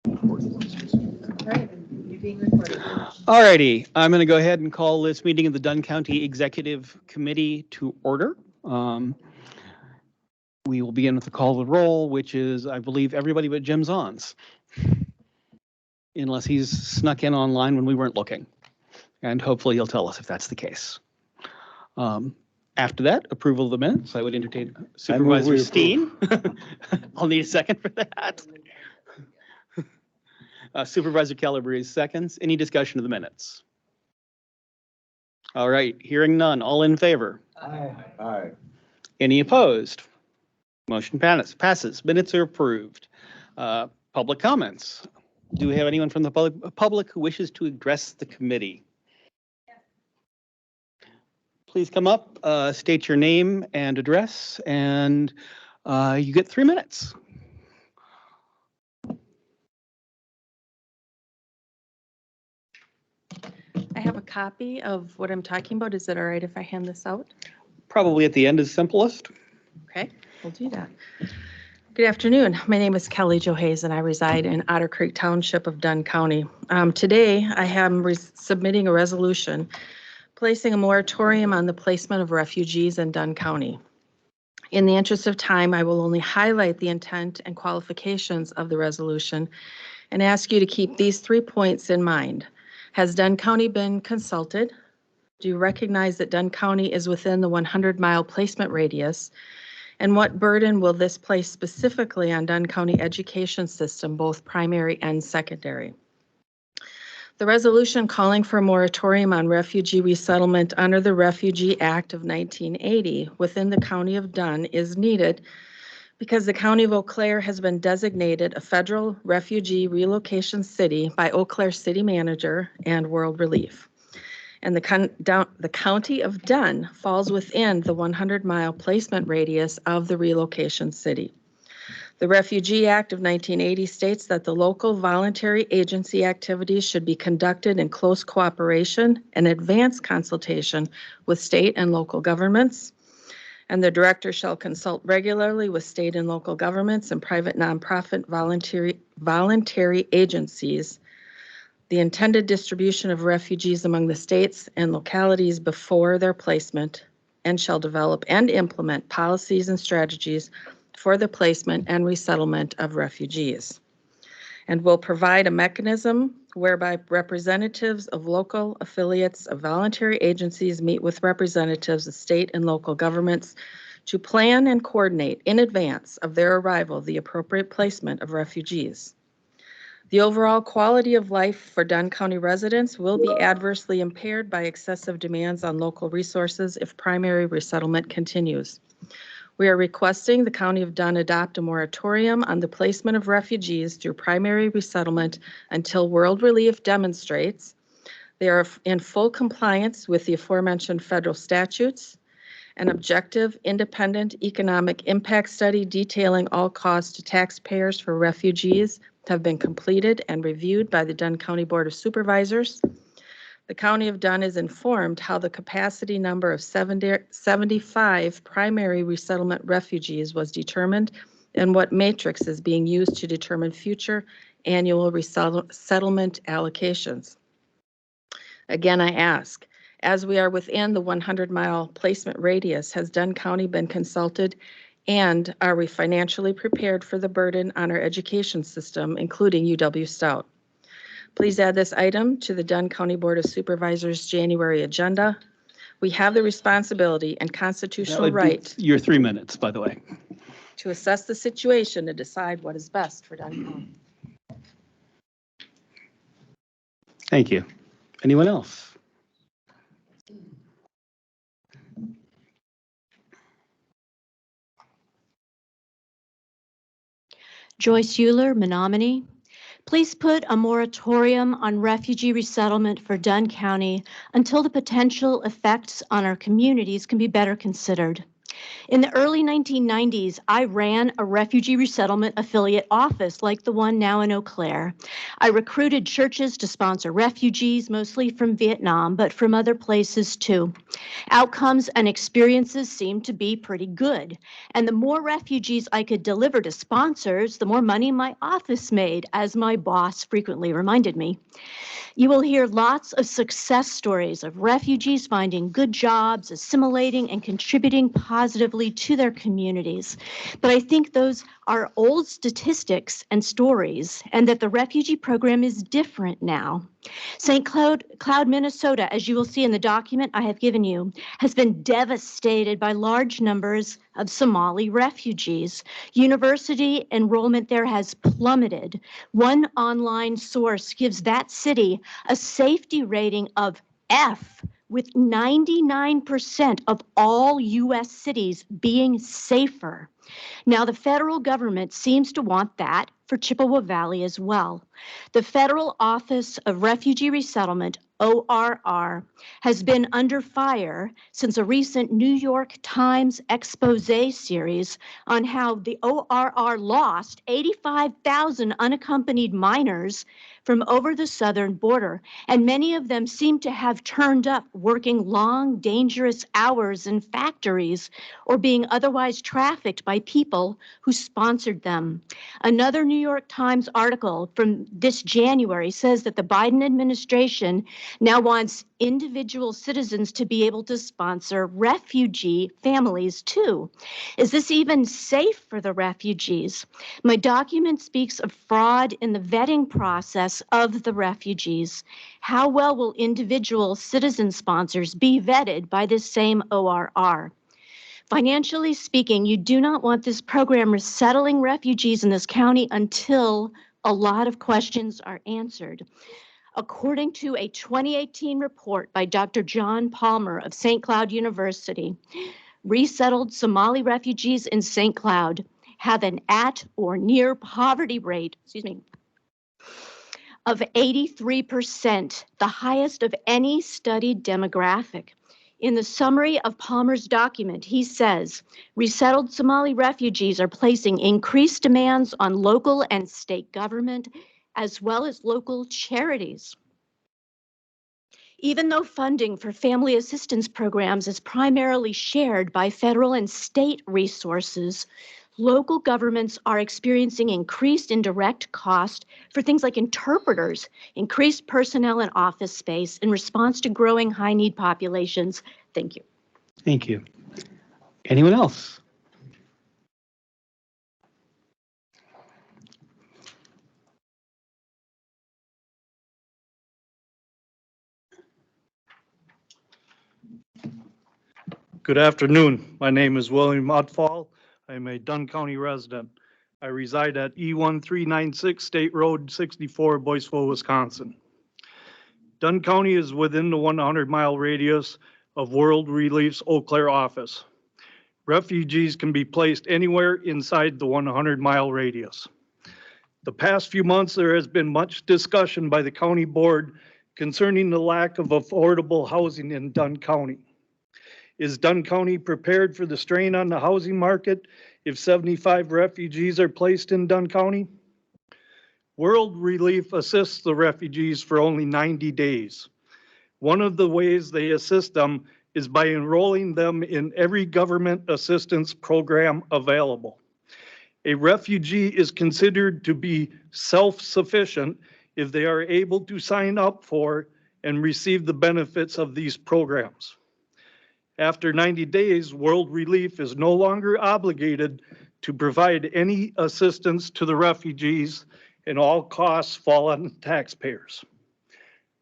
Right, you're being recorded. All righty, I'm going to go ahead and call this meeting of the Dunn County Executive Committee to order. We will begin with the call of the roll, which is, I believe, everybody but Jim Zons, unless he's snuck in online when we weren't looking. And hopefully he'll tell us if that's the case. After that, approval of the minutes. I would entertain Supervisor Steen. I'll need a second for that. Supervisor Calabrese seconds. Any discussion of the minutes? All right, hearing none. All in favor? Aye. Aye. Any opposed? Motion passes. Minutes are approved. Public comments. Do we have anyone from the public who wishes to address the committee? Please come up, state your name and address, and you get 3 minutes. I have a copy of what I'm talking about. Is it all right if I hand this out? Probably at the end is simplest. Okay, we'll do that. Good afternoon. My name is Kelly Jo Hayes and I reside in Otter Creek Township of Dunn County. Today I am submitting a resolution placing a moratorium on the placement of refugees in Dunn County. In the interest of time, I will only highlight the intent and qualifications of the resolution and ask you to keep these 3 points in mind. Has Dunn County been consulted? Do you recognize that Dunn County is within the 100-mile placement radius? And what burden will this place specifically on Dunn County education system, both primary and secondary? The resolution calling for a moratorium on refugee resettlement under the Refugee Act of 1980 within the County of Dunn is needed because the County of Eau Claire has been designated a federal refugee relocation city by Eau Claire City Manager and World Relief. And the County of Dunn falls within the 100-mile placement radius of the relocation city. The Refugee Act of 1980 states that the local voluntary agency activities should be conducted in close cooperation and advanced consultation with state and local governments. And the director shall consult regularly with state and local governments and private nonprofit voluntary agencies the intended distribution of refugees among the states and localities before their placement, and shall develop and implement policies and strategies for the placement and resettlement of refugees, and will provide a mechanism whereby representatives of local affiliates of voluntary agencies meet with representatives of state and local governments to plan and coordinate in advance of their arrival the appropriate placement of refugees. The overall quality of life for Dunn County residents will be adversely impaired by excessive demands on local resources if primary resettlement continues. We are requesting the County of Dunn adopt a moratorium on the placement of refugees through primary resettlement until World Relief demonstrates they are in full compliance with the aforementioned federal statutes. An objective, independent economic impact study detailing all costs to taxpayers for refugees have been completed and reviewed by the Dunn County Board of Supervisors. The County of Dunn is informed how the capacity number of 75 primary resettlement refugees was determined and what matrix is being used to determine future annual resettlement allocations. Again, I ask, as we are within the 100-mile placement radius, has Dunn County been consulted, and are we financially prepared for the burden on our education system, including UW Stout? Please add this item to the Dunn County Board of Supervisors January agenda. We have the responsibility and constitutional right. Your 3 minutes, by the way. To assess the situation and decide what is best for Dunn County. Thank you. Anyone else? Joyce Euler, Menominee. Please put a moratorium on refugee resettlement for Dunn County until the potential effects on our communities can be better considered. In the early 1990s, I ran a refugee resettlement affiliate office like the one now in Eau Claire. I recruited churches to sponsor refugees, mostly from Vietnam, but from other places too. Outcomes and experiences seemed to be pretty good. And the more refugees I could deliver to sponsors, the more money my office made, as my boss frequently reminded me. You will hear lots of success stories of refugees finding good jobs, assimilating, and contributing positively to their communities. But I think those are old statistics and stories, and that the refugee program is different now. St. Cloud, Minnesota, as you will see in the document I have given you, has been devastated by large numbers of Somali refugees. University enrollment there has plummeted. One online source gives that city a safety rating of F, with 99% of all U.S. cities being safer. Now, the federal government seems to want that for Chippewa Valley as well. The Federal Office of Refugee Resettlement, ORR, has been under fire since a recent New York Times expose series on how the ORR lost 85,000 unaccompanied minors from over the southern border, and many of them seem to have turned up working long, dangerous hours in factories or being otherwise trafficked by people who sponsored them. Another New York Times article from this January says that the Biden administration now wants individual citizens to be able to sponsor refugee families too. Is this even safe for the refugees? My document speaks of fraud in the vetting process of the refugees. How well will individual citizen sponsors be vetted by this same ORR? Financially speaking, you do not want this program resettling refugees in this county until a lot of questions are answered. According to a 2018 report by Dr. John Palmer of St. Cloud University, resettled Somali refugees in St. Cloud have an at or near poverty rate, of 83%, the highest of any studied demographic. In the summary of Palmer's document, he says, resettled Somali refugees are placing increased demands on local and state government, as well as local charities. Even though funding for family assistance programs is primarily shared by federal and state resources, local governments are experiencing increased indirect cost for things like interpreters, increased personnel and office space in response to growing high-need populations. Thank you. Thank you. Anyone else? Good afternoon. My name is William Otfall. I'm a Dunn County resident. I reside at E1396 State Road 64, Boyceville, Wisconsin. Dunn County is within the 100-mile radius of World Relief's Eau Claire office. Refugees can be placed anywhere inside the 100-mile radius. The past few months, there has been much discussion by the county board concerning the lack of affordable housing in Dunn County. Is Dunn County prepared for the strain on the housing market if 75 refugees are placed in Dunn County? World Relief assists the refugees for only 90 days. One of the ways they assist them is by enrolling them in every government assistance program available. A refugee is considered to be self-sufficient if they are able to sign up for and receive the benefits of these programs. After 90 days, World Relief is no longer obligated to provide any assistance to the refugees, and all costs fall on the taxpayers.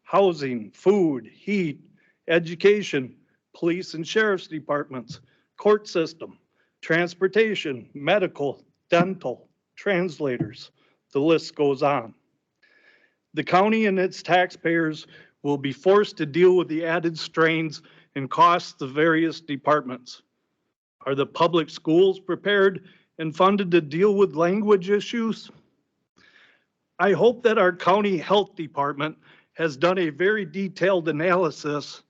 Housing, food, heat, education, police and sheriff's departments, court system, transportation, medical, dental, translators, the list goes on. The county and its taxpayers will be forced to deal with the added strains and costs of various departments. Are the public schools prepared and funded to deal with language issues? I hope that our county health department has done a very detailed analysis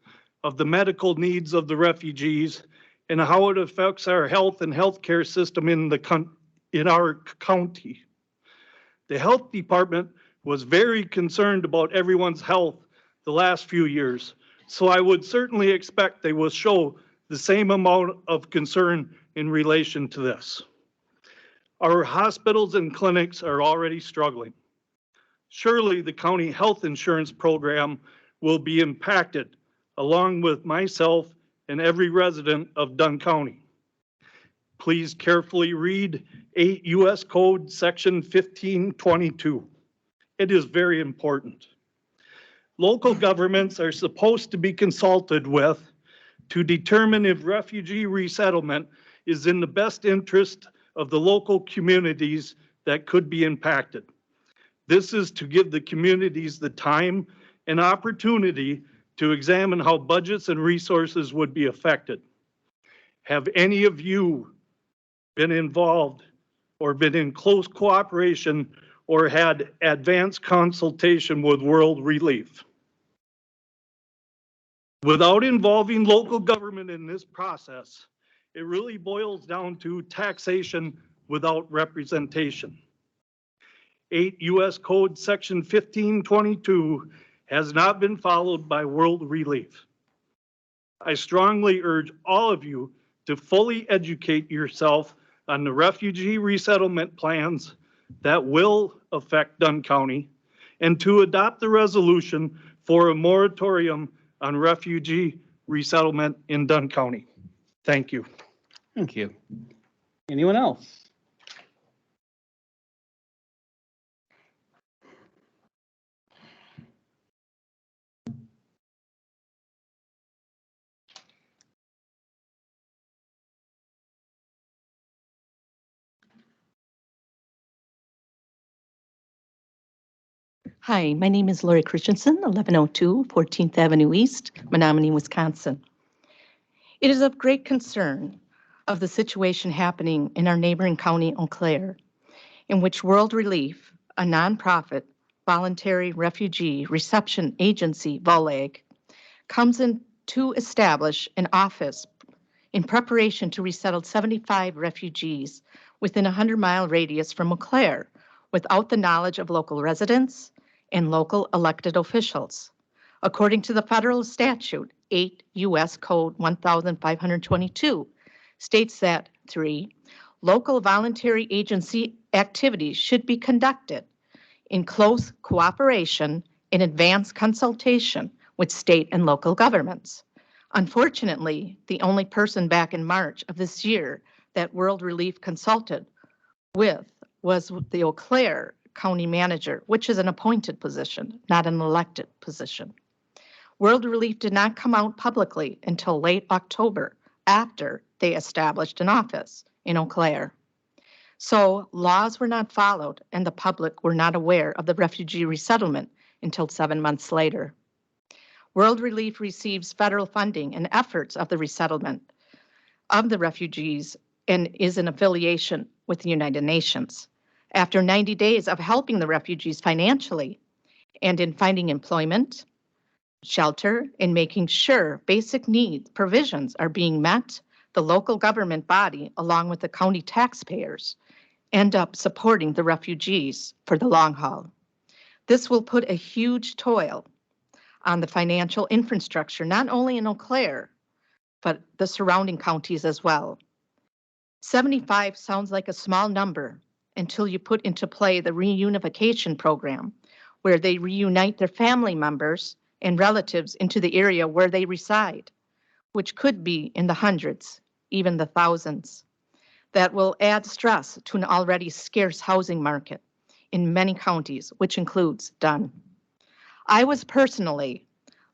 of the medical needs of the refugees and how it affects our health and healthcare system in our county. The health department was very concerned about everyone's health the last few years, so I would certainly expect they will show the same amount of concern in relation to this. Our hospitals and clinics are already struggling. Surely the county health insurance program will be impacted, along with myself and every resident of Dunn County. Please carefully read 8 U.S. Code Section 1522. It is very important. Local governments are supposed to be consulted with to determine if refugee resettlement is in the best interest of the local communities that could be impacted. This is to give the communities the time and opportunity to examine how budgets and resources would be affected. Have any of you been involved or been in close cooperation or had advanced consultation with World Relief? Without involving local government in this process, it really boils down to taxation without representation. 8 U.S. Code Section 1522 has not been followed by World Relief. I strongly urge all of you to fully educate yourself on the refugee resettlement plans that will affect Dunn County and to adopt the resolution for a moratorium on refugee resettlement in Dunn County. Thank you. Thank you. Anyone else? Hi, my name is Lori Christensen, 1102 14th Avenue East, Menominee, Wisconsin. It is of great concern of the situation happening in our neighboring county, Eau Claire, in which World Relief, a nonprofit voluntary refugee reception agency, VOLAG, comes in to establish an office in preparation to resettle 75 refugees within a 100-mile radius from Eau Claire without the knowledge of local residents and local elected officials. According to the federal statute, 8 U.S. Code 1522 states that 3, local voluntary agency activities should be conducted in close cooperation and advanced consultation with state and local governments. Unfortunately, the only person back in March of this year that World Relief consulted with was the Eau Claire County Manager, which is an appointed position, not an elected position. World Relief did not come out publicly until late October after they established an office in Eau Claire. So laws were not followed and the public were not aware of the refugee resettlement until 7 months later. World Relief receives federal funding and efforts of the resettlement of the refugees and is in affiliation with the United Nations. After 90 days of helping the refugees financially and in finding employment, shelter, and making sure basic needs provisions are being met, the local government body, along with the county taxpayers, end up supporting the refugees for the long haul. This will put a huge toll on the financial infrastructure, not only in Eau Claire, but the surrounding counties as well. 75 sounds like a small number until you put into play the reunification program, where they reunite their family members and relatives into the area where they reside, which could be in the hundreds, even the thousands. That will add stress to an already scarce housing market in many counties, which includes Dunn. I was personally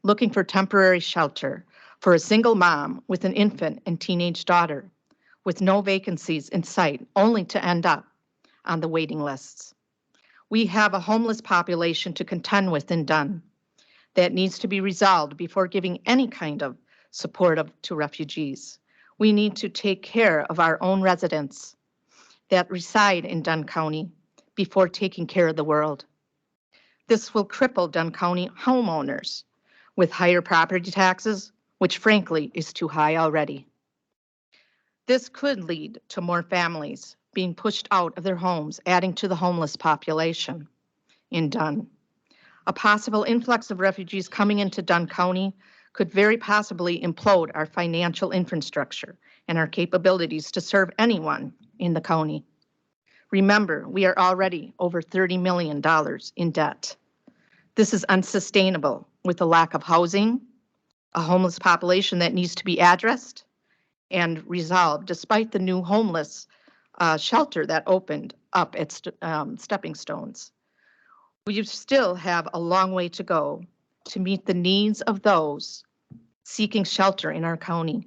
looking for temporary shelter for a single mom with an infant and teenage daughter, with no vacancies in sight, only to end up on the waiting lists. We have a homeless population to contend with in Dunn that needs to be resolved before giving any kind of support to refugees. We need to take care of our own residents that reside in Dunn County before taking care of the world. This will cripple Dunn County homeowners with higher property taxes, which frankly is too high already. This could lead to more families being pushed out of their homes, adding to the homeless population in Dunn. A possible influx of refugees coming into Dunn County could very possibly implode our financial infrastructure and our capabilities to serve anyone in the county. Remember, we are already over $30 million in debt. This is unsustainable with the lack of housing, a homeless population that needs to be addressed and resolved despite the new homeless shelter that opened up at Stepping Stones. We still have a long way to go to meet the needs of those seeking shelter in our county.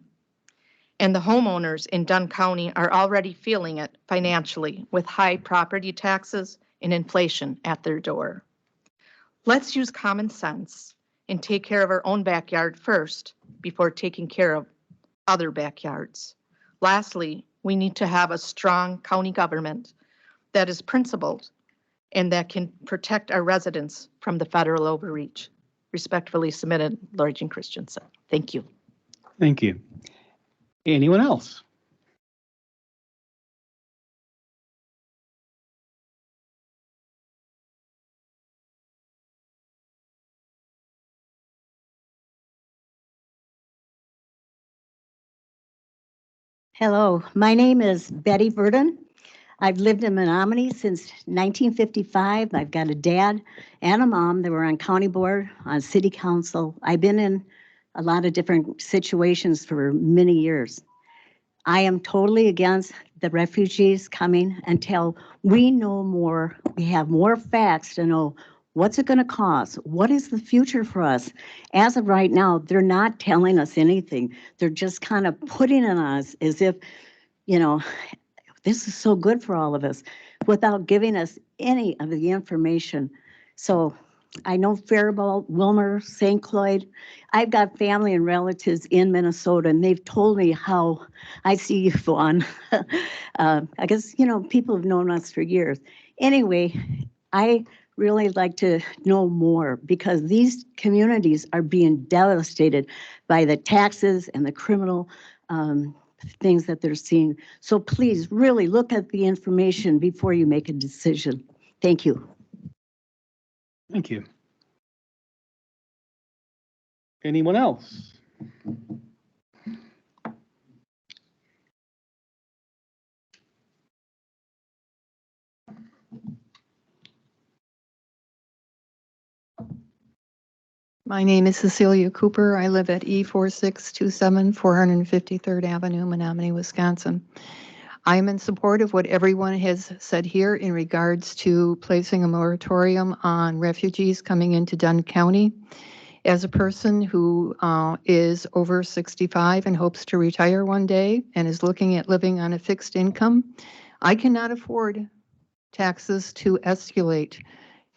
And the homeowners in Dunn County are already feeling it financially with high property taxes and inflation at their door. Let's use common sense and take care of our own backyard first before taking care of other backyards. Lastly, we need to have a strong county government that is principled and that can protect our residents from the federal overreach. Respectfully submitted, Lori Jean Christensen. Thank you. Thank you. Anyone else? Hello, my name is Betty Verdon. I've lived in Menominee since 1955. I've got a dad and a mom that were on county board, on city council. I've been in a lot of different situations for many years. I am totally against the refugees coming until we know more, we have more facts to know what's it going to cost? What is the future for us? As of right now, they're not telling us anything. They're just kind of putting it on us as if, you know, this is so good for all of us without giving us any of the information. So I know Faribault, Wilmer, St. Cloyd. I've got family and relatives in Minnesota, and they've told me how I see you, Vaughn. I guess, you know, people have known us for years. Anyway, I really like to know more because these communities are being devastated by the taxes and the criminal things that they're seeing. So please really look at the information before you make a decision. Thank you. Thank you. Anyone else? My name is Cecilia Cooper. I live at E4627 453rd Avenue, Menominee, Wisconsin. I am in support of what everyone has said here in regards to placing a moratorium on refugees coming into Dunn County. As a person who is over 65 and hopes to retire one day and is looking at living on a fixed income, I cannot afford taxes to escalate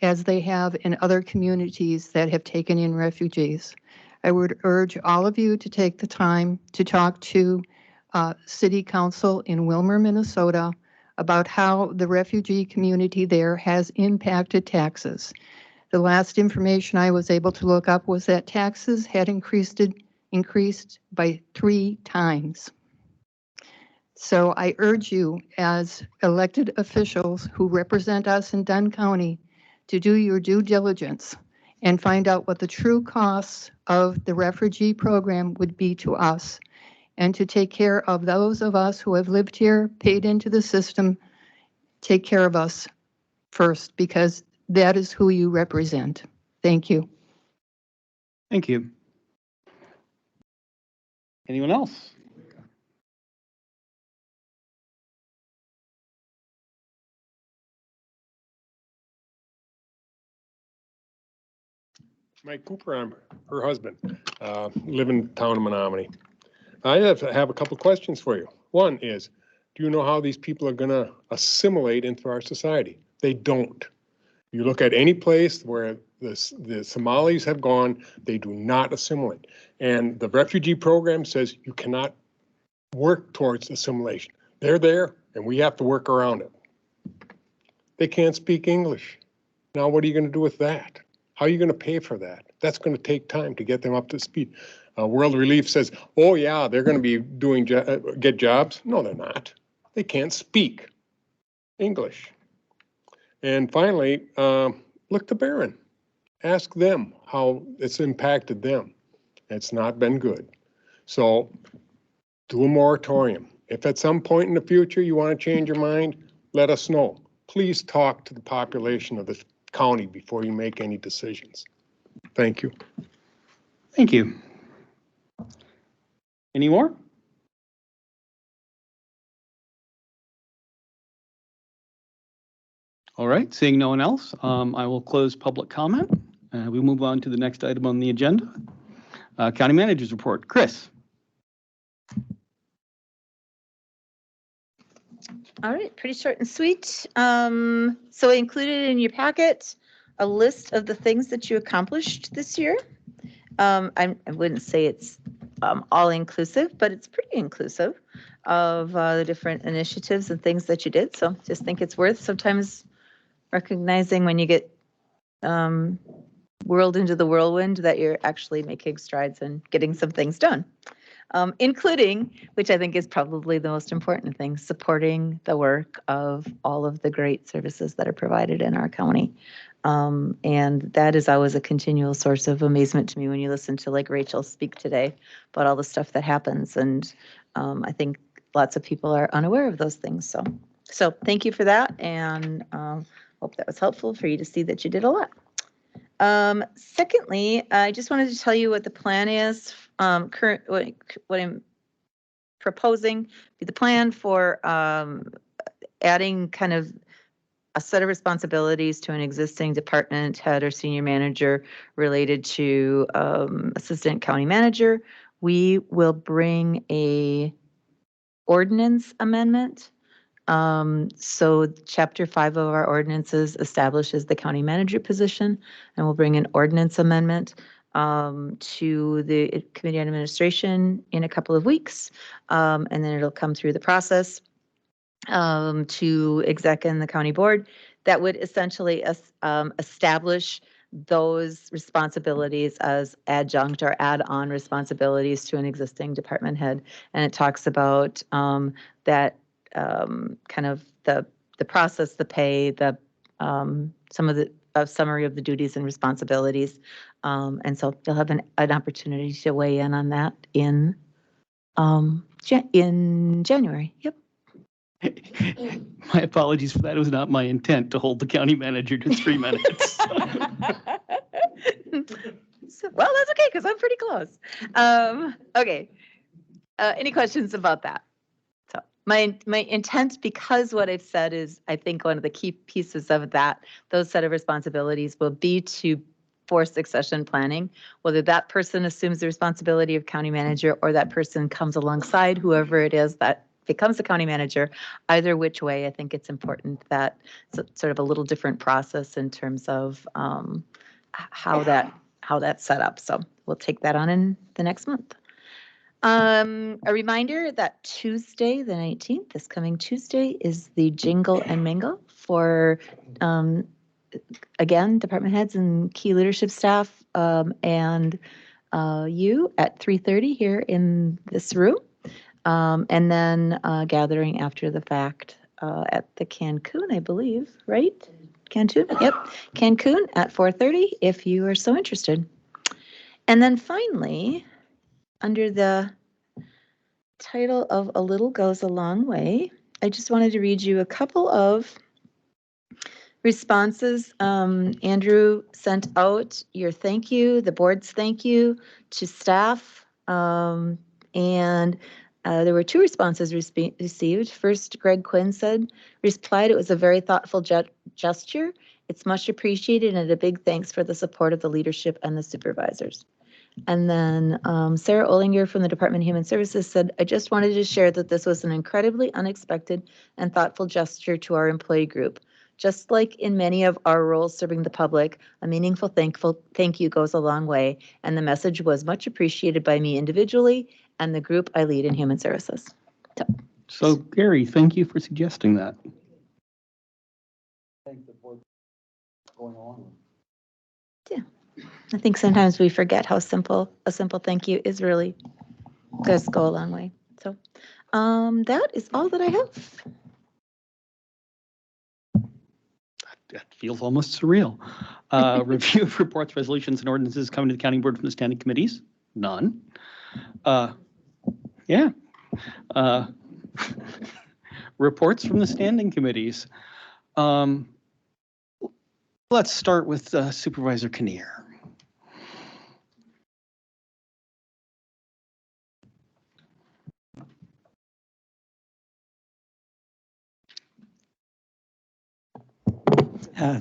as they have in other communities that have taken in refugees. I would urge all of you to take the time to talk to City Council in Wilmer, Minnesota, about how the refugee community there has impacted taxes. The last information I was able to look up was that taxes had increased by 3 times. So I urge you as elected officials who represent us in Dunn County to do your due diligence and find out what the true costs of the refugee program would be to us, and to take care of those of us who have lived here, paid into the system. Take care of us first, because that is who you represent. Thank you. Thank you. Anyone else? Mike Cooper, I'm her husband, live in the town of Menominee. I have a couple questions for you. One is, do you know how these people are going to assimilate into our society? They don't. You look at any place where the Somalis have gone, they do not assimilate. And the refugee program says you cannot work towards assimilation. They're there, and we have to work around it. They can't speak English. Now, what are you going to do with that? How are you going to pay for that? That's going to take time to get them up to speed. World Relief says, oh yeah, they're going to be doing, get jobs. No, they're not. They can't speak English. And finally, look to Barron. Ask them how it's impacted them. It's not been good. So do a moratorium. If at some point in the future you want to change your mind, let us know. Please talk to the population of this county before you make any decisions. Thank you. Thank you. Any more? All right, seeing no one else, I will close public comment. We move on to the next item on the agenda. County Manager's Report. Chris. All right, pretty short and sweet. So I included in your packet a list of the things that you accomplished this year. I wouldn't say it's all inclusive, but it's pretty inclusive of the different initiatives and things that you did. So just think it's worth sometimes recognizing when you get whirled into the whirlwind that you're actually making strides and getting some things done. Including, which I think is probably the most important thing, supporting the work of all of the great services that are provided in our county. And that is always a continual source of amazement to me when you listen to like Rachel speak today about all the stuff that happens. And I think lots of people are unaware of those things. So thank you for that. And hope that was helpful for you to see that you did a lot. Secondly, I just wanted to tell you what the plan is. What I'm proposing be the plan for adding kind of a set of responsibilities to an existing department head or senior manager related to assistant county manager. We will bring a ordinance amendment. So Chapter 5 of our ordinances establishes the county manager position, and we'll bring an ordinance amendment to the committee on administration in a couple of weeks, and then it'll come through the process to exec and the county board. That would essentially establish those responsibilities as adjunct or add-on responsibilities to an existing department head. And it talks about that kind of the process, the pay, the some of the summary of the duties and responsibilities. And so you'll have an opportunity to weigh in on that in January. Yep. My apologies for that. It was not my intent to hold the county manager to 3 minutes. Well, that's okay because I'm pretty close. Okay. Any questions about that? So my intent, because what I've said is, I think one of the key pieces of that, those set of responsibilities will be for succession planning, whether that person assumes the responsibility of county manager or that person comes alongside whoever it is that becomes a county manager. Either which way, I think it's important that it's sort of a little different process in terms of how that's set up. So we'll take that on in the next month. A reminder that Tuesday, the 19th, this coming Tuesday, is the Jingle and Mingle for, again, department heads and key leadership staff and you at 3:30 here in this room. And then gathering after the fact at the Cancun, I believe, right? Cancun? Yep. Cancun at 4:30 if you are so interested. And then finally, under the title of A Little Goes a Long Way, I just wanted to read you a couple of responses. Andrew sent out your thank you, the board's thank you to staff. And there were 2 responses received. First, Greg Quinn replied, it was a very thoughtful gesture. It's much appreciated, and a big thanks for the support of the leadership and the supervisors. And then Sarah Olinger from the Department of Human Services said, I just wanted to share that this was an incredibly unexpected and thoughtful gesture to our employee group. Just like in many of our roles serving the public, a meaningful thank you goes a long way, and the message was much appreciated by me individually and the group I lead in human services. So Gary, thank you for suggesting that. Thank the board going along. Yeah. I think sometimes we forget how simple a simple thank you is really does go a long way. So that is all that I have. That feels almost surreal. Review of reports, resolutions, and ordinances coming to the county board from the standing committees? None. Yeah. Reports from the standing committees. Let's start with Supervisor Kinnear.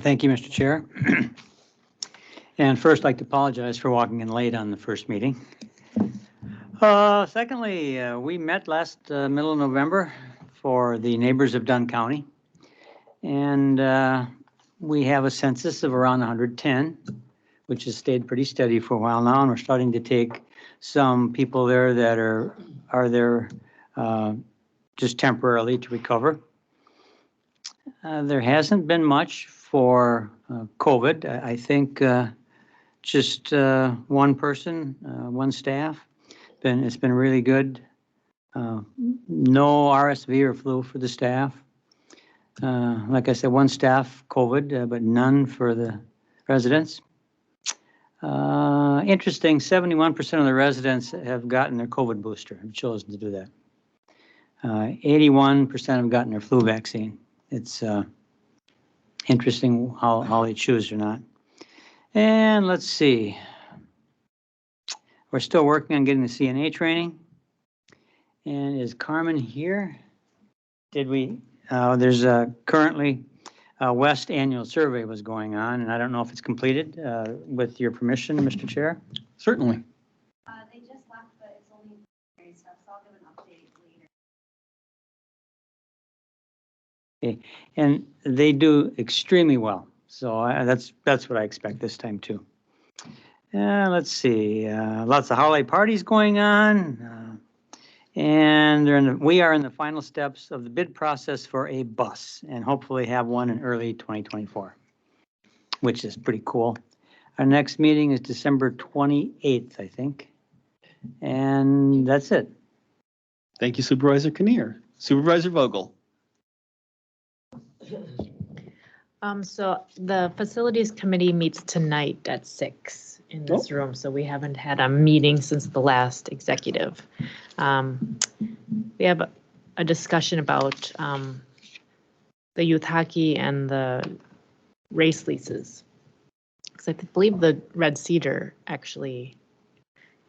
Thank you, Mr. Chair. And first, I'd like to apologize for walking in late on the first meeting. Secondly, we met last middle of November for the neighbors of Dunn County. And we have a census of around 110, which has stayed pretty steady for a while now. And we're starting to take some people there that are there just temporarily to recover. There hasn't been much for COVID. I think just one person, one staff. It's been really good. No RSV or flu for the staff. Like I said, one staff COVID, but none for the residents. Interesting, 71% of the residents have gotten their COVID booster, have chosen to do that. 81% have gotten their flu vaccine. It's interesting how they choose or not. And let's see. We're still working on getting the CNA training. And is Carmen here? Did we? There's currently a West annual survey was going on, and I don't know if it's completed. With your permission, Mr. Chair? Certainly. They just left, but it's only very stuff, so I'll give an update later. Okay. And they do extremely well. So that's what I expect this time too. Let's see, lots of holiday parties going on. And we are in the final steps of the bid process for a bus and hopefully have one in early 2024, which is pretty cool. Our next meeting is December 28th, I think. And that's it. Thank you, Supervisor Kinnear. Supervisor Vogel. So the facilities committee meets tonight at 6 in this room. So we haven't had a meeting since the last executive. We have a discussion about the youth hockey and the race leases. Because I believe the Red Cedar actually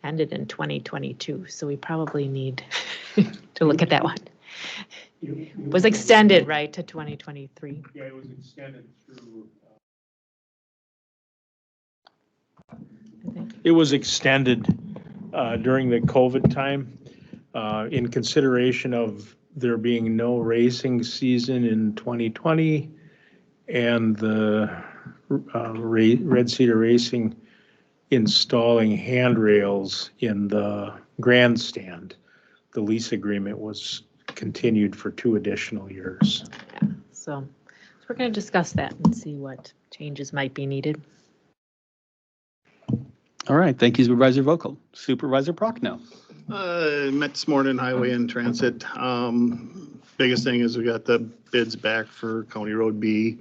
ended in 2022. So we probably need to look at that one. It was extended, right, to 2023. Yeah, it was extended through. It was extended during the COVID time in consideration of there being no racing season in 2020 and the Red Cedar Racing installing handrails in the grandstand. The lease agreement was continued for 2 additional years. Yeah, so we're going to discuss that and see what changes might be needed. All right, thank you, Supervisor Vogel. Supervisor Prochnow. Met this morning, Highway and Transit. Biggest thing is we got the bids back for County Road B.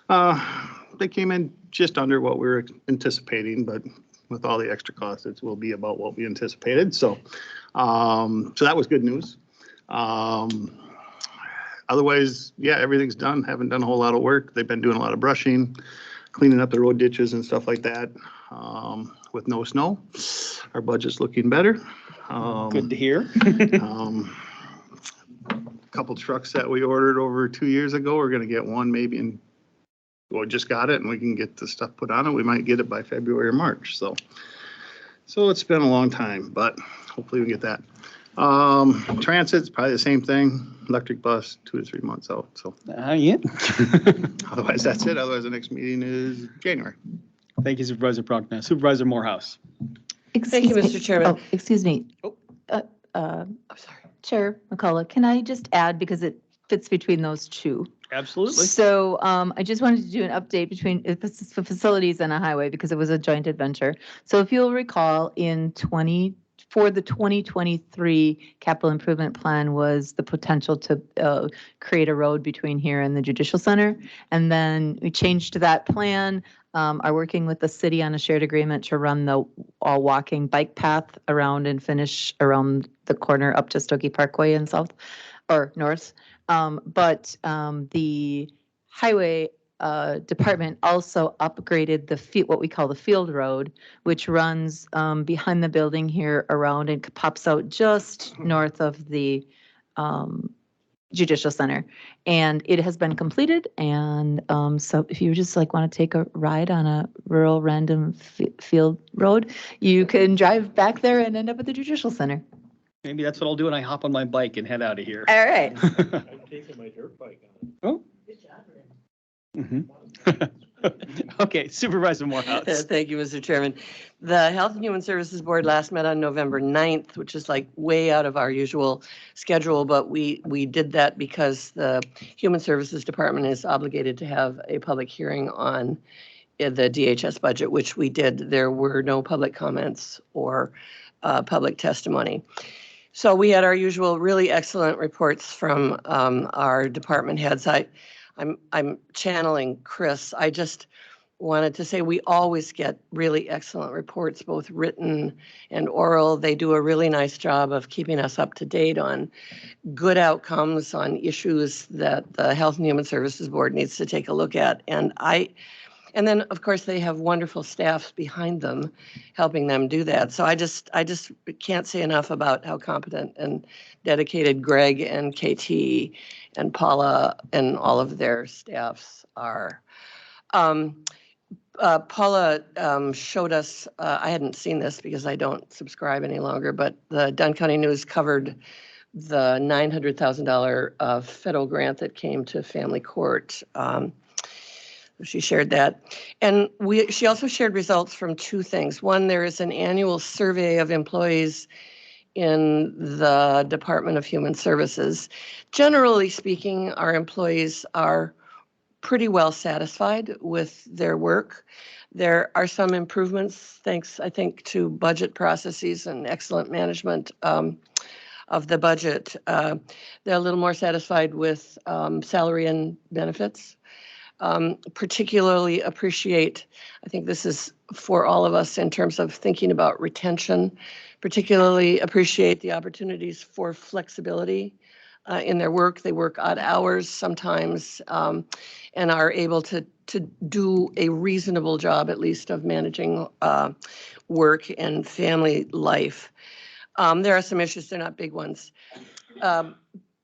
They came in just under what we were anticipating, but with all the extra costs, it will be about what we anticipated. So that was good news. Otherwise, yeah, everything's done. Haven't done a whole lot of work. They've been doing a lot of brushing, cleaning up the road ditches and stuff like that. With no snow, our budget's looking better. Good to hear. Couple trucks that we ordered over 2 years ago, we're gonna get one maybe in, well, just got it and we can get the stuff put on it. We might get it by February or March. So it's been a long time, but hopefully we get that. Transit's probably the same thing. Electric bus, 2 to 3 months out. So Yeah. otherwise, that's it. Otherwise, the next meeting is January. Thank you, Supervisor Prochnow. Supervisor Morehouse. Thank you, Mr. Chairman. Excuse me. Oh. I'm sorry. Chair McCullough, can I just add, because it fits between those two. Absolutely. So I just wanted to do an update between for facilities and a highway because it was a joint adventure. So if you'll recall, for the 2023 capital improvement plan was the potential to create a road between here and the Judicial Center. And then we changed that plan, are working with the city on a shared agreement to run the all walking bike path around and finish around the corner up to Stokey Parkway and south or north. But the highway department also upgraded what we call the field road, which runs behind the building here around and pops out just north of the Judicial Center. And it has been completed. And so if you just like want to take a ride on a rural random field road, you can drive back there and end up at the Judicial Center. Maybe that's what I'll do when I hop on my bike and head out of here. All right. I'm taking my dirt bike on. Oh. Okay, Supervisor Morehouse. Thank you, Mr. Chairman. The Health and Human Services Board last met on November 9th, which is like way out of our usual schedule, but we did that because the Human Services Department is obligated to have a public hearing on the DHS budget, which we did. There were no public comments or public testimony. So we had our usual really excellent reports from our department heads. I'm channeling Chris. I just wanted to say we always get really excellent reports, both written and oral. They do a really nice job of keeping us up to date on good outcomes, on issues that the Health and Human Services Board needs to take a look at. And then, of course, they have wonderful staffs behind them helping them do that. So I just can't say enough about how competent and dedicated Greg and KT and Paula and all of their staffs are. Paula showed us, I hadn't seen this because I don't subscribe any longer, but the Dunn County News covered the $900,000 federal grant that came to family court. She shared that. And she also shared results from two things. One, there is an annual survey of employees in the Department of Human Services. Generally speaking, our employees are pretty well satisfied with their work. There are some improvements, thanks, I think, to budget processes and excellent management of the budget. They're a little more satisfied with salary and benefits. Particularly appreciate, I think this is for all of us in terms of thinking about retention, particularly appreciate the opportunities for flexibility in their work. They work odd hours sometimes and are able to do a reasonable job, at least, of managing work and family life. There are some issues, they're not big ones.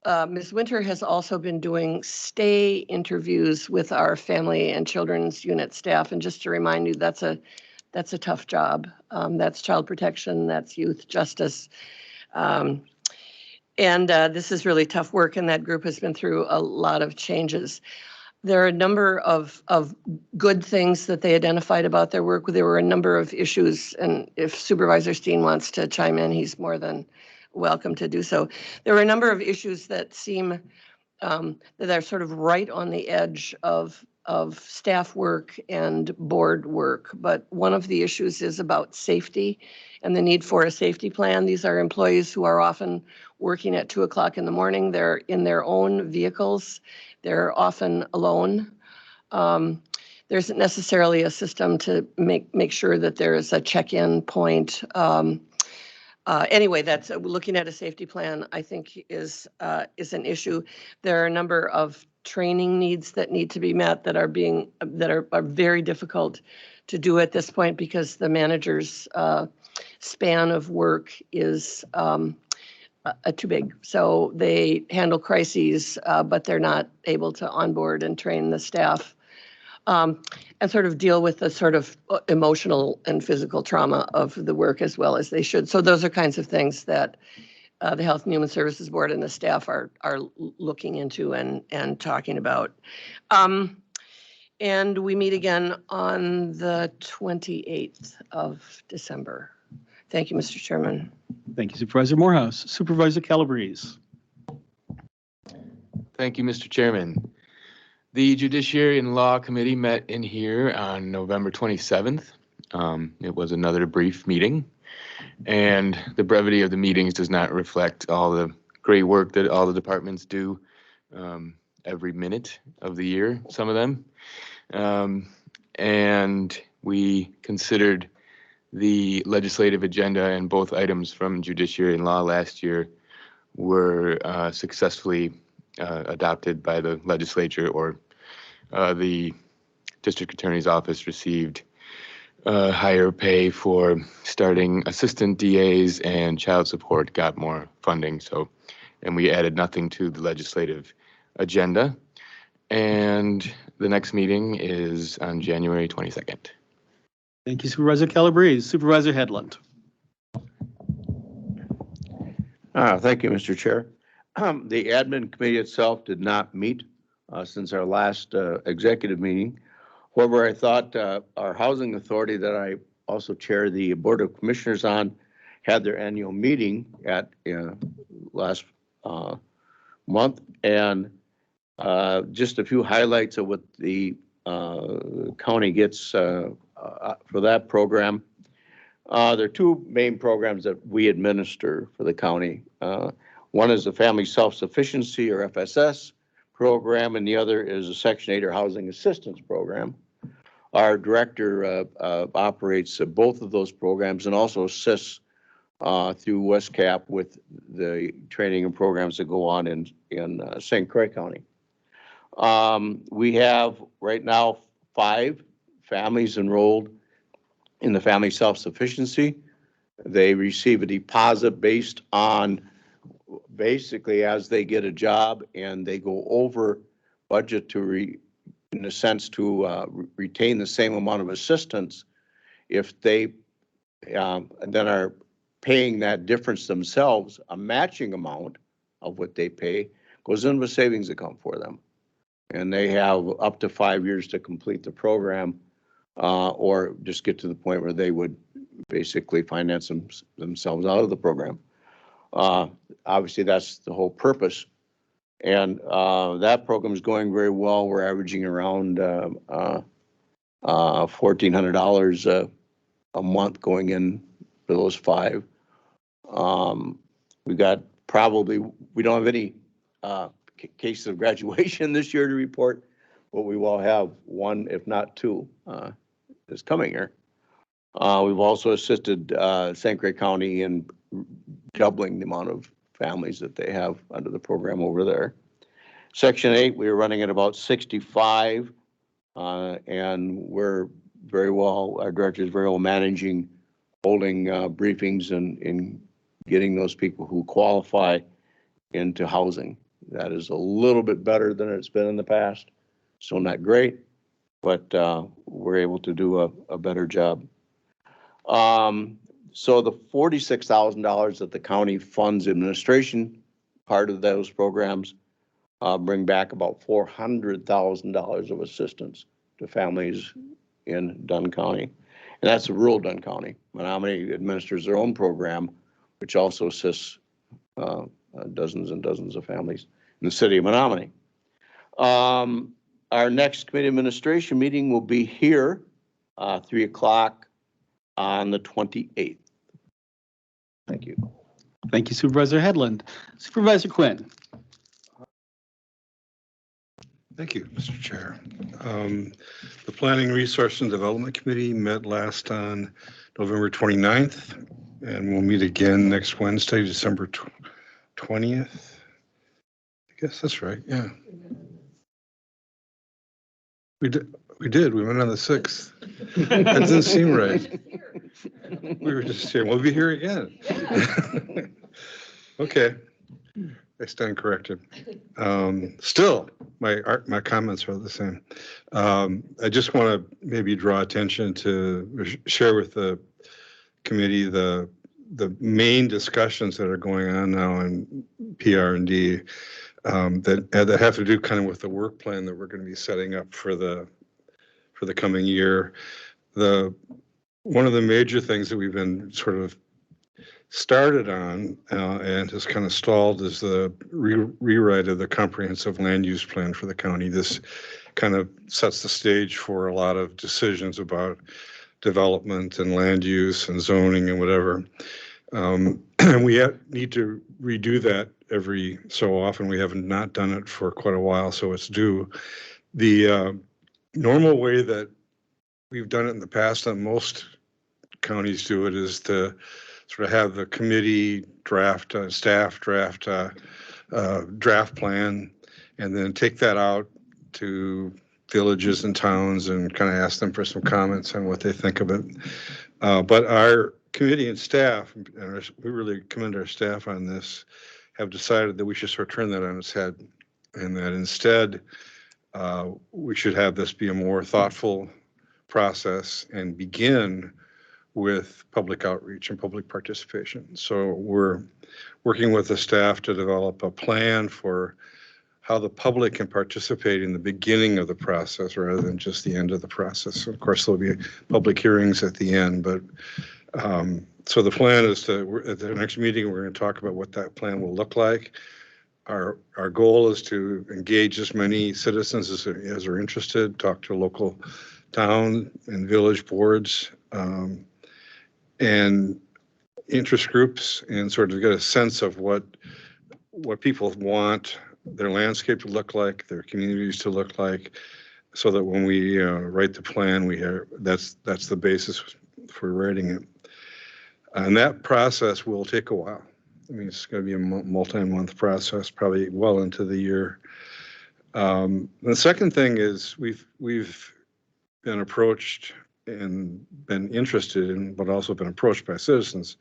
Ms. Winter has also been doing stay interviews with our family and children's unit staff. And just to remind you, that's a tough job. That's child protection, that's youth justice. And this is really tough work, and that group has been through a lot of changes. There are a number of good things that they identified about their work. There were a number of issues, and if Supervisor Steen wants to chime in, he's more than welcome to do so. There were a number of issues that seem that are sort of right on the edge of staff work and board work. But one of the issues is about safety and the need for a safety plan. These are employees who are often working at 2 o'clock in the morning. They're in their own vehicles. They're often alone. There isn't necessarily a system to make sure that there is a check-in point. Anyway, that's looking at a safety plan, I think, is an issue. There are a number of training needs that need to be met that are very difficult to do at this point because the manager's span of work is too big. So they handle crises, but they're not able to onboard and train the staff. And sort of deal with the sort of emotional and physical trauma of the work as well as they should. So those are kinds of things that the Health and Human Services Board and the staff are looking into and talking about. And we meet again on the 28th of December. Thank you, Mr. Chairman. Thank you, Supervisor Morehouse. Supervisor Calabrese. Thank you, Mr. Chairman. The Judiciary and Law Committee met in here on November 27th. It was another brief meeting, and the brevity of the meetings does not reflect all the great work that all the departments do every minute of the year, some of them. And we considered the legislative agenda, and both items from Judiciary and Law last year were successfully adopted by the legislature, or the district attorney's office received higher pay for starting assistant DAs, and child support got more funding. So, and we added nothing to the legislative agenda. And the next meeting is on January 22nd. Thank you, Supervisor Calabrese. Supervisor Headland. Thank you, Mr. Chair. The admin committee itself did not meet since our last executive meeting. However, I thought our housing authority that I also chair the Board of Commissioners on had their annual meeting at last month, and just a few highlights of what the county gets for that program. There are two main programs that we administer for the county. One is the Family Self-Sufficiency, or FSS, program, and the other is a Section 8 or Housing Assistance Program. Our director operates both of those programs and also assists through WestCap with the training and programs that go on in St. Croix County. We have right now 5 families enrolled in the Family Self-Sufficiency. They receive a deposit based on basically as they get a job and they go over budget to in a sense to retain the same amount of assistance. If they then are paying that difference themselves, a matching amount of what they pay goes into a savings account for them. And they have up to 5 years to complete the program or just get to the point where they would basically finance themselves out of the program. Obviously, that's the whole purpose. And that program is going very well. We're averaging around $1,400 a month going in for those 5. We got we don't have any cases of graduation this year to report, but we will have 1, if not 2, this coming year. We've also assisted St. Croix County in doubling the amount of families that they have under the program over there. Section 8, we are running at about 65, and we're very well, our director is very well managing, holding briefings and getting those people who qualify into housing. That is a little bit better than it's been in the past. Still not great, but we're able to do a better job. So the $46,000 that the county funds administration, part of those programs, bring back about $400,000 of assistance to families in Dunn County. And that's rural Dunn County. Menominee administers their own program, which also assists dozens and dozens of families in the city of Menominee. Our next committee administration meeting will be here, 3 o'clock on the 28th. Thank you. Thank you, Supervisor Headland. Supervisor Quinn. Thank you, Mr. Chair. The Planning, Resource and Development Committee met last on November 29th, and we'll meet again next Wednesday, December 20th. I guess that's right, yeah. We did, we went on the 6th. That doesn't seem right. We were just here, we'll be here again. Okay, I stand corrected. Still, my comments are the same. I just want to maybe draw attention to share with the committee the main discussions that are going on now in PR&D that have to do kind of with the work plan that we're going to be setting up for the coming year. One of the major things that we've been sort of started on and has kind of stalled is the rewrite of the comprehensive land use plan for the county. This kind of sets the stage for a lot of decisions about development and land use and zoning and whatever. And we need to redo that every so often. We have not done it for quite a while, so it's due. The normal way that we've done it in the past, and most counties do it, is to sort of have the committee draft, staff draft, draft plan, and then take that out to villages and towns and kind of ask them for some comments on what they think of it. But our committee and staff, and we really commend our staff on this, have decided that we should sort of turn that on its head, and that instead we should have this be a more thoughtful process and begin with public outreach and public participation. So we're working with the staff to develop a plan for how the public can participate in the beginning of the process rather than just the end of the process. Of course, there'll be public hearings at the end, but so the plan is at the next meeting, we're going to talk about what that plan will look like. Our goal is to engage as many citizens as are interested, talk to local town and village boards, and interest groups, and sort of get a sense of what people want their landscape to look like, their communities to look like, so that when we write the plan, that's the basis for writing it. And that process will take a while. I mean, it's going to be a multi-month process, probably well into the year. The second thing is we've been approached and been interested in, but also been approached by citizens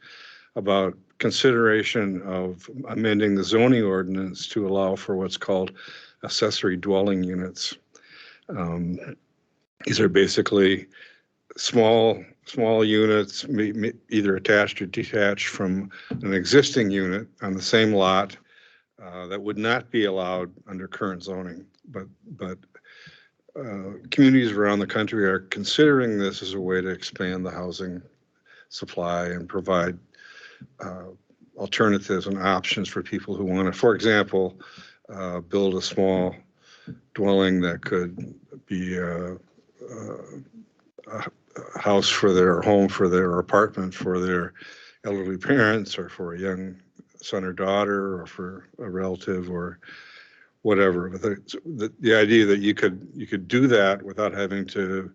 about consideration of amending the zoning ordinance to allow for what's called accessory dwelling units. These are basically small units, either attached or detached from an existing unit on the same lot that would not be allowed under current zoning. But communities around the country are considering this as a way to expand the housing supply and provide alternatives and options for people who want to, for example, build a small dwelling that could be a house for their home, for their apartment, for their elderly parents, or for a young son or daughter, or for a relative, or whatever. But the idea that you could do that without having to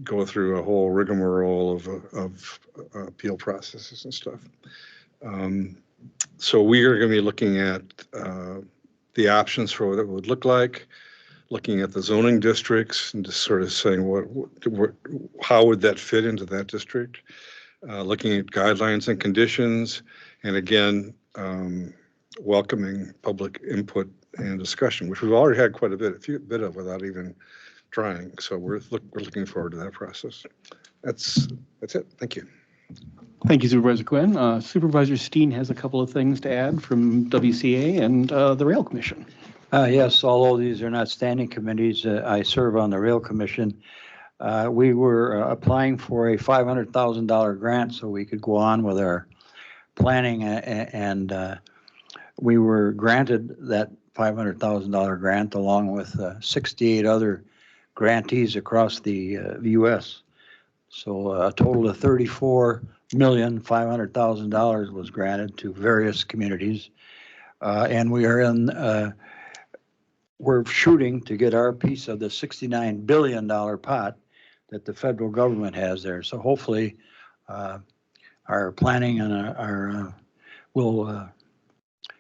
go through a whole rigmarole of appeal processes and stuff. So we are going to be looking at the options for what it would look like, looking at the zoning districts and just sort of saying how would that fit into that district, looking at guidelines and conditions, and again, welcoming public input and discussion, which we've already had quite a bit of without even trying. So we're looking forward to that process. That's it. Thank you. Thank you, Supervisor Quinn. Supervisor Steen has a couple of things to add from WCA and the Rail Commission. Yes, although these are not standing committees, I serve on the Rail Commission. We were applying for a $500,000 grant so we could go on with our planning, and we were granted that $500,000 grant along with 68 other grantees across the U.S. So a total of $34,500,000 was granted to various communities, and we are we're shooting to get our piece of the $69 billion pot that the federal government has there. So hopefully our planning and our will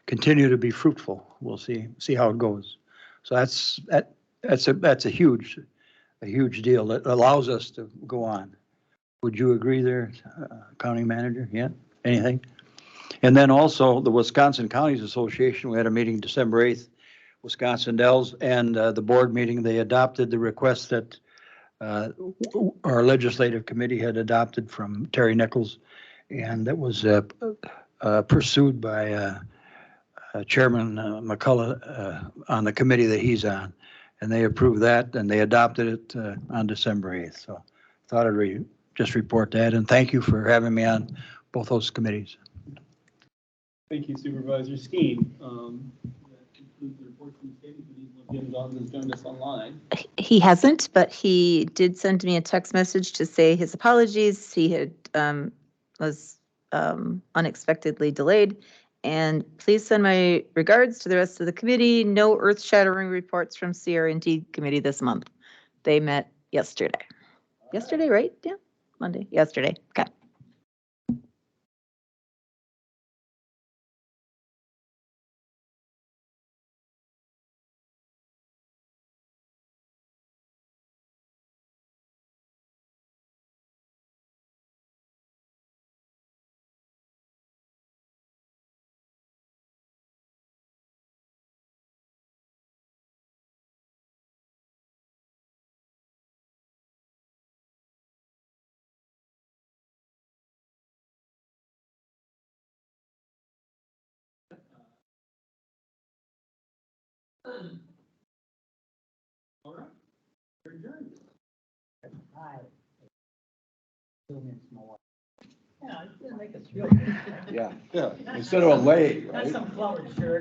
continue to be fruitful. We'll see how it goes. So that's a huge deal that allows us to go on. Would you agree there, County Manager? Yeah, anything? And then also the Wisconsin Counties Association, we had a meeting December 8th, Wisconsin Dells, and the board meeting, they adopted the request that our legislative committee had adopted from Terry Nichols, and that was pursued by Chairman McCullough on the committee that he's on. And they approved that, and they adopted it on December 8th. So I thought I'd just report that, and thank you for having me on both those committees. Thank you, Supervisor Skeen. That concludes the report from the standing committee. Jim Dunn has joined us online. He hasn't, but he did send me a text message to say his apologies. He had was unexpectedly delayed. And please send my regards to the rest of the committee. No earth-shattering reports from CR&D committee this month. They met yesterday. Yesterday, right? Yeah, Monday, yesterday. Okay. All right. You're adjourned. Yeah, it's gonna make us feel good. Yeah, instead of a lay, right? That's some flowered shirt.